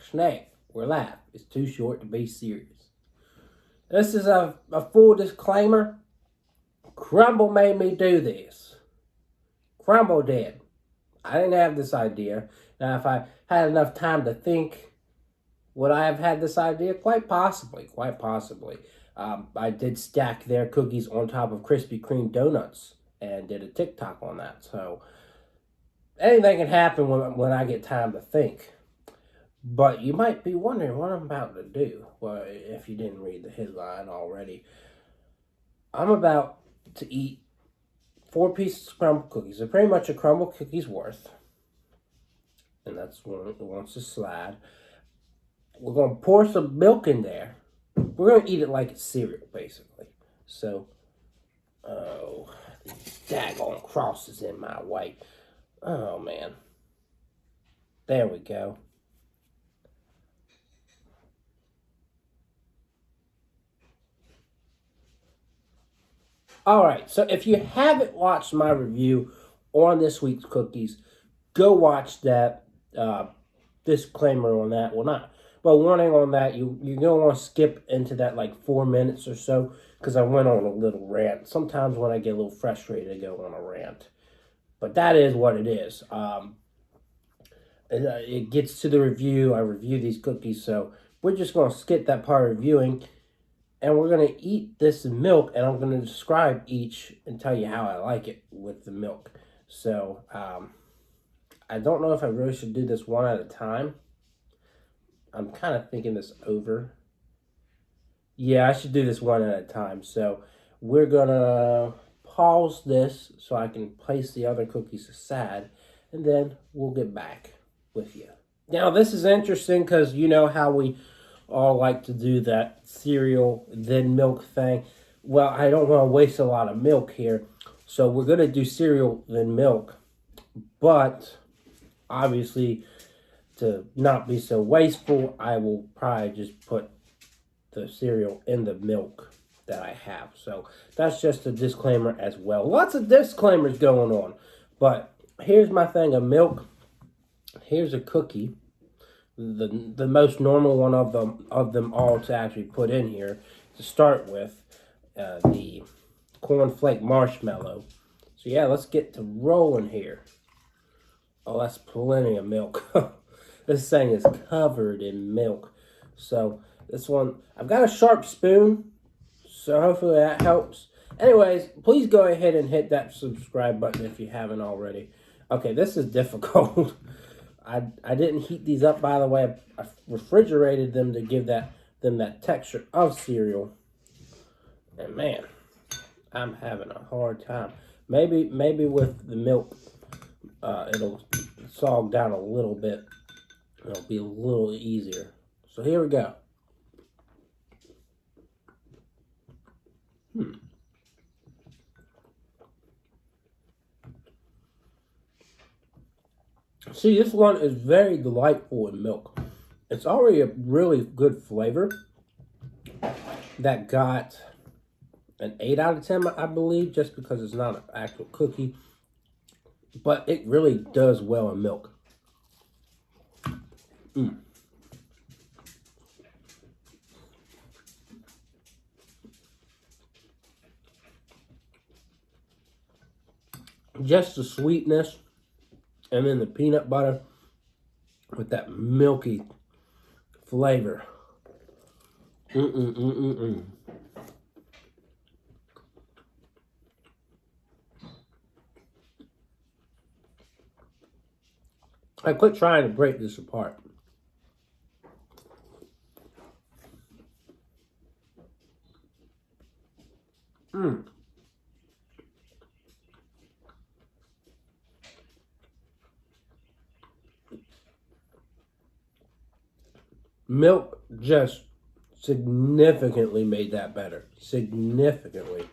Snack or laugh is too short to be serious. This is a full disclaimer. Crumbl made me do this. Crumbl did. I didn't have this idea. Now, if I had enough time to think, would I have had this idea? Quite possibly. Quite possibly. I did stack their cookies on top of Krispy Kreme donuts and did a TikTok on that. So anything can happen when I get time to think. But you might be wondering what I'm about to do. Well, if you didn't read the headline already. I'm about to eat 4 pieces of Crumbl cookies. They're pretty much a Crumbl cookie's worth. And that's one it wants to slide. We're going to pour some milk in there. We're going to eat it like it's cereal, basically. So, oh, these daggone crosses in my way. Oh, man. There we go. Alright, so if you haven't watched my review on this week's cookies, go watch that. Disclaimer on that. Well, warning on that, you're going to want to skip into that like 4 minutes or so, because I went on a little rant. Sometimes when I get a little frustrated, I go on a rant. But that is what it is. It gets to the review. I review these cookies, so we're just going to skip that part of reviewing. And we're going to eat this milk, and I'm going to describe each and tell you how I like it with the milk. So, I don't know if I really should do this one at a time. I'm kind of thinking this over. Yeah, I should do this one at a time. So, we're going to pause this so I can place the other cookies aside, and then we'll get back with you. Now, this is interesting because you know how we all like to do that cereal then milk thing. Well, I don't want to waste a lot of milk here, so we're going to do cereal then milk. But obviously, to not be so wasteful, I will probably just put the cereal in the milk that I have. So that's just a disclaimer as well. Lots of disclaimers going on. But here's my thing of milk. Here's a cookie. The most normal one of them all to actually put in here to start with, the cornflake marshmallow. So yeah, let's get to rolling here. Oh, that's plenty of milk. This thing is covered in milk. So this one, I've got a sharp spoon, so hopefully that helps. Anyways, please go ahead and hit that subscribe button if you haven't already. Okay, this is difficult. I didn't heat these up, by the way. I refrigerated them to give them that texture of cereal. And man, I'm having a hard time. Maybe with the milk, it'll sog down a little bit. It'll be a little easier. So here we go. See, this one is very delightful in milk. It's already a really good flavor that got an 8 out of 10, I believe, just because it's not an actual cookie. But it really does well in milk. Just the sweetness. And then the peanut butter with that milky flavor. I quit trying to break this apart. Milk just significantly made that better. Significantly.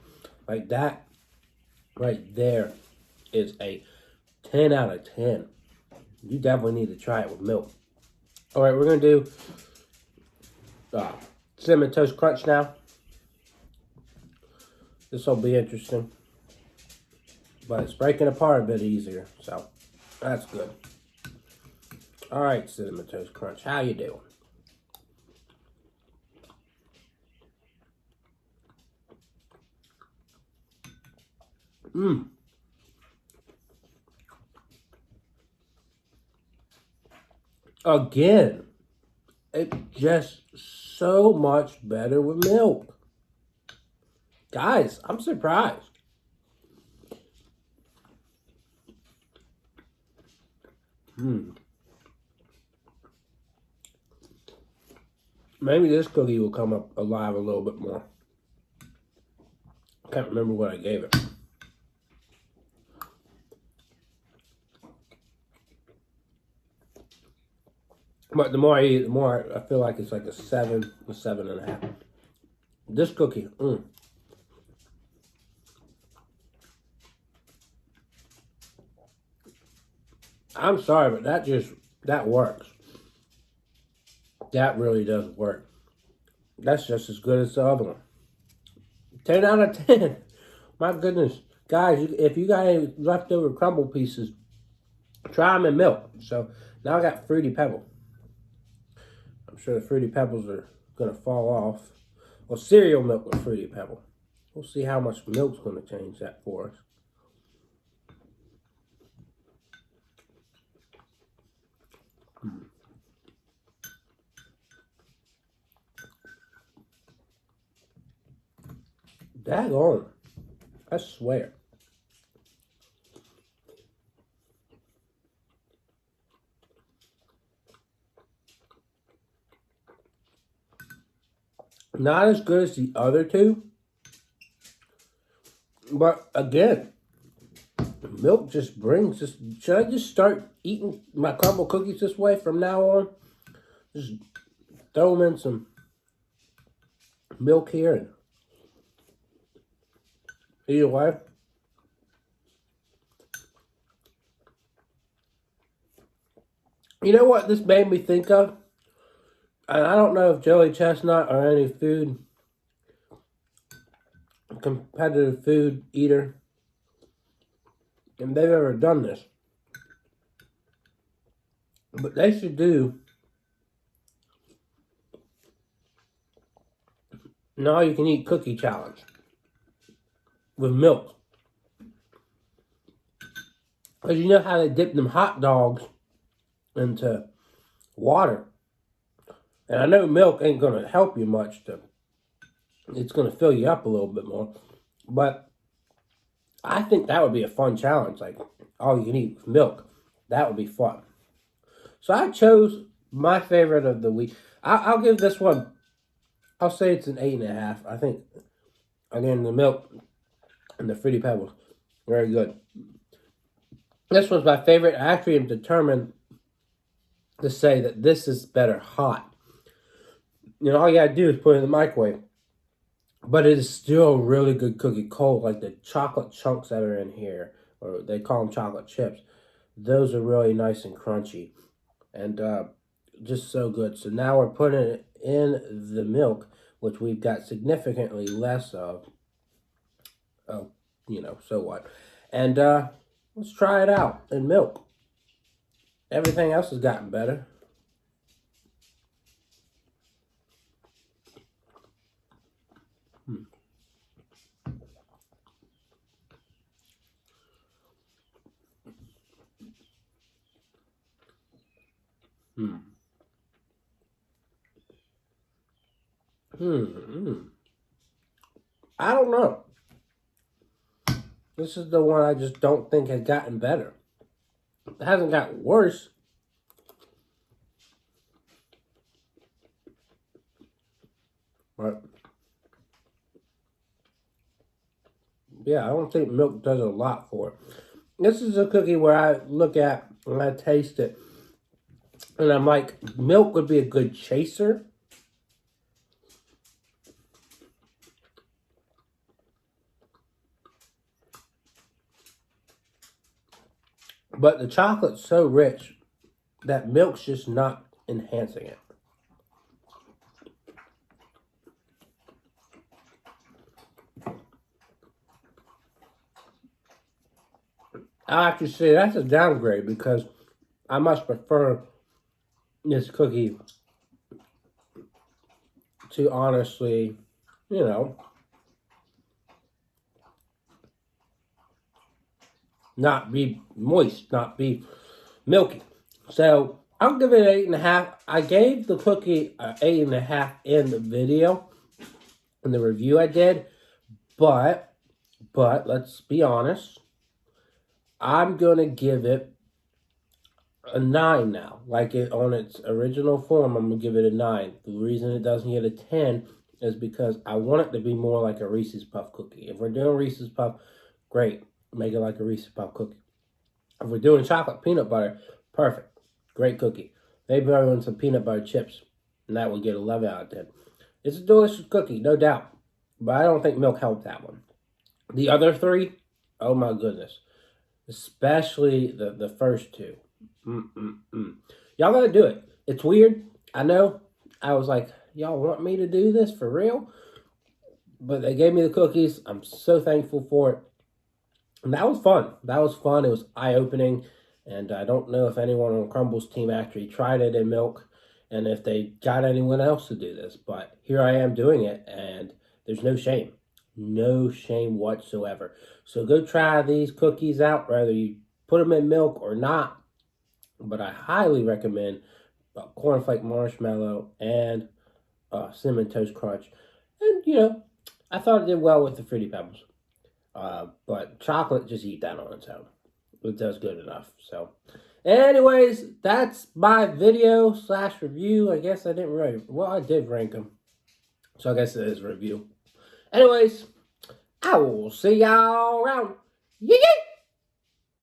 Like that right there is a 10 out of 10. You definitely need to try it with milk. Alright, we're going to do Cinnamon Toast Crunch now. This will be interesting. But it's breaking apart a bit easier. So, that's good. All right, Cinnamon Toast Crunch, how you doing? Mmm. Again, it's just so much better with milk. Guys, I'm surprised. Maybe this cookie will come up alive a little bit more. Can't remember what I gave it. But the more I eat, the more I feel like it's like a 7, a 7.5. This cookie, I'm sorry, but that works. That really does work. That's just as good as the other one. 10 out of 10. My goodness. Guys, if you got any leftover Crumbl pieces, try them in milk. So now I got Fruity Pebble. I'm sure the Fruity Pebbles are going to fall off. Well, cereal milk with Fruity Pebble. We'll see how much milk's going to change that for us. Daggone. I swear. Not as good as the other two. But again, milk just brings this. Should I just start eating my Crumbl cookies this way from now on? Just throw them in some milk here and eat away. You know what this made me think of? And I don't know if Joey Chestnut or any competitive food eater, if they've ever done this. But they should do an all-you-can-eat cookie challenge with milk. Because you know how they dip them hot dogs into water. And I know milk ain't going to help you much. It's going to fill you up a little bit more. But I think that would be a fun challenge. Like, all you can eat with milk. That would be fun. So I chose my favorite of the week. I'll give this one, I'll say it's an 8.5. I think, again, the milk and the Fruity Pebbles, very good. This one's my favorite. I actually am determined to say that this is better hot. You know, all you gotta do is put it in the microwave. But it is still a really good cookie cold. Like the chocolate chunks that are in here, or they call them chocolate chips. Those are really nice and crunchy. And just so good. So now we're putting it in the milk, which we've got significantly less of. Oh, you know, so what. And let's try it out in milk. Everything else has gotten better. I don't know. This is the one I just don't think has gotten better. It hasn't gotten worse. But yeah, I don't think milk does a lot for it. This is a cookie where I look at and I taste it, and I'm like, milk would be a good chaser. But the chocolate's so rich that milk's just not enhancing it. I actually say that's a downgrade because I much prefer this cookie to honestly, you know, not be moist, not be milky. So I'll give it an 8.5. I gave the cookie an 8.5 in the video, in the review I did, but let's be honest, I'm gonna give it a 9 now. Like it on its original form, I'm gonna give it a 9. The reason it doesn't get a 10 is because I want it to be more like a Reese's Puff cookie. If we're doing Reese's Puff, great, make it like a Reese's Puff cookie. If we're doing chocolate peanut butter, perfect, great cookie. Maybe I want some peanut butter chips, and that would get 11 out of 10. It's a delicious cookie, no doubt, but I don't think milk helped that one. The other three, oh my goodness, especially the first two. Y'all gotta do it. It's weird, I know. I was like, y'all want me to do this for real? But they gave me the cookies. I'm so thankful for it. And that was fun. That was fun. It was eye-opening. And I don't know if anyone on Crumbl's team actually tried it in milk and if they got anyone else to do this. But here I am doing it, and there's no shame. No shame whatsoever. So go try these cookies out, whether you put them in milk or not. But I highly recommend cornflake marshmallow and cinnamon toast crunch. And, you know, I thought it did well with the Fruity Pebbles. But chocolate, just eat that on its own. It does good enough. So, anyways, that's my video / review. I guess I didn't rank. Well, I did rank them. So I guess it is a review. Anyways, I will see y'all around. Yee!